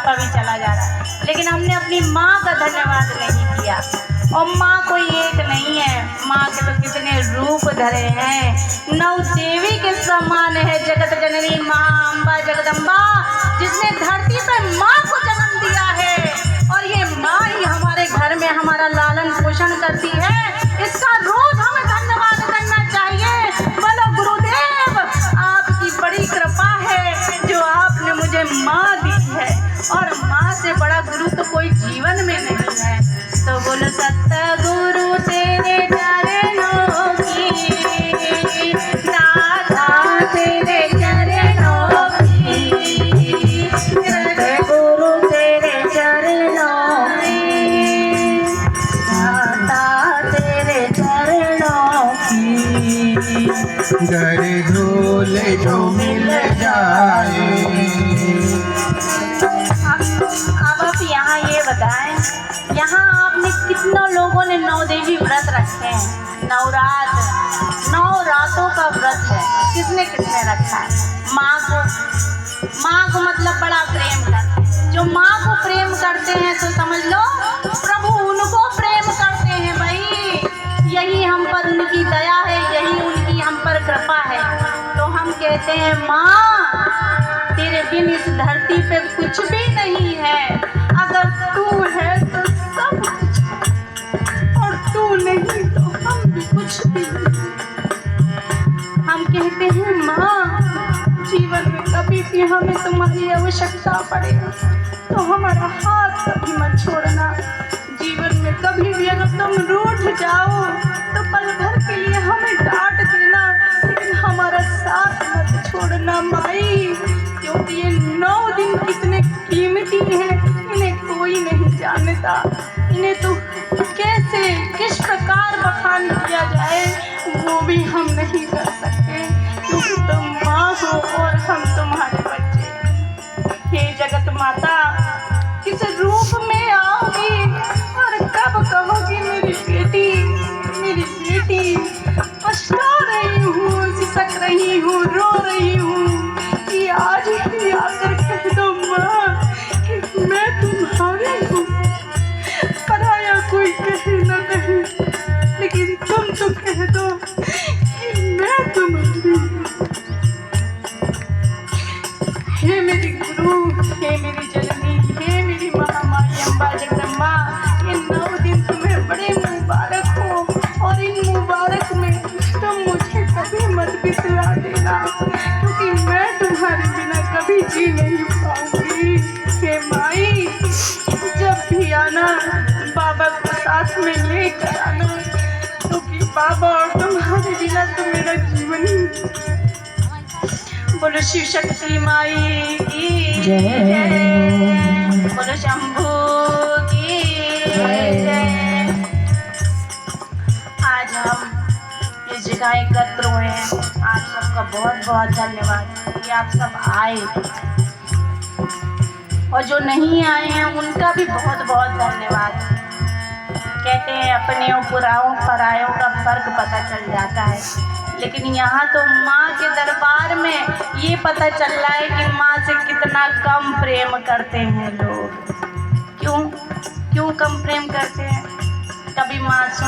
बुढ़ापा भी चला जा रहा है, लेकिन हमने अपनी माँ का धन्यवाद नहीं किया। और माँ कोई एक नहीं है, माँ के तो कितने रूप धरे हैं। नौ देवी के समान है जगत जननी माँ अम्बा जगदम्बा, जिसने धरती पे माँ को जन्म दिया है। और ये माँ ही हमारे घर में हमारा लालन पोषण करती है। इसका रोज हमें धन्यवाद करना चाहिए। बोलो गुरुदेव, आपकी बड़ी कृपा है जो आपने मुझे माँ दी है, और माँ से बड़ा गुरु तो कोई जीवन में नहीं है। तो बोलो सतगुरु तेरे चरणों की, दाता तेरे चरणों की, सतगुरु तेरे चरणों की, दाता तेरे चरणों की, घर धूले जो मिल जाए। अब आप यहाँ ये बताएं, यहाँ आपने कितनों लोगों ने 9 देवी व्रत रखे हैं। 9 रातों का व्रत है, किसने किसने रखा है? माँ को मतलब बड़ा प्रेम करते हैं। जो माँ को प्रेम करते हैं तो समझ लो प्रभु उनको प्रेम करते हैं। भाई यही हम पर उनकी दया है, यही उनकी हम पर कृपा है। तो हम कहते हैं माँ, तेरे बिन इस धरती पे कुछ भी नहीं है। अगर तू है तो सब कुछ, और तू नहीं तो हम भी कुछ भी नहीं। हम कहते हैं माँ, जीवन में कभी भी हमें तुम्हारी आवश्यकता पड़े तो हमारा हाथ कभी मत छोड़ना। जीवन में कभी भी अगर तुम रूठ जाओ तो पल भर के लिए हमें डांट देना, लेकिन हमारा साथ मत छोड़ना माई। क्योंकि ये 9 दिन कितने कीमती हैं, इन्हें कोई नहीं जानता। इन्हें तो कैसे किस प्रकार बखान किया जाए वो भी हम नहीं कर सकते, क्योंकि तुम माँ हो और हम तुम्हारे बच्चे। हे जगत माता, किस रूप में आओगी और कब कहोगी मेरी बेटी, मेरी बेटी। पछता रही हूँ, सिसक रही हूँ, रो रही हूँ कि आज ही आकर कह दो माँ कि मैं तुम्हारी हूँ। पराया कोई कहे न कहे, लेकिन तुम तो कह दो कि मैं तुम्हारी हूँ। हे मेरी गुरु, हे मेरी जननी, हे मेरी महामाई अम्बा जगदम्बा, ये 9 दिन तुम्हें बड़े मुबारक हो। और इन मुबारक में तुम मुझे कभी मत बिसरा देना, क्योंकि मैं तुम्हारे बिना कभी जी नहीं पाऊंगी। हे माई, जब भी आना बाबा को साथ में लेकर आना, क्योंकि बाबा और तुम्हारे बिना तो मेरा जीवन ही। बोलो शिव शक्ति माई की जय, बोलो शंभू की जय। आज हम इस जगह एकत्र हुए हैं, आप सबका बहुत बहुत धन्यवाद कि आप सब आए, और जो नहीं आए हैं उनका भी बहुत बहुत धन्यवाद। कहते हैं अपने और परायों का फर्क पता चल जाता है, लेकिन यहाँ तो माँ के दरबार में ये पता चल रहा है कि माँ से कितना कम प्रेम करते हैं लोग। क्यों कम प्रेम करते हैं? कभी माँ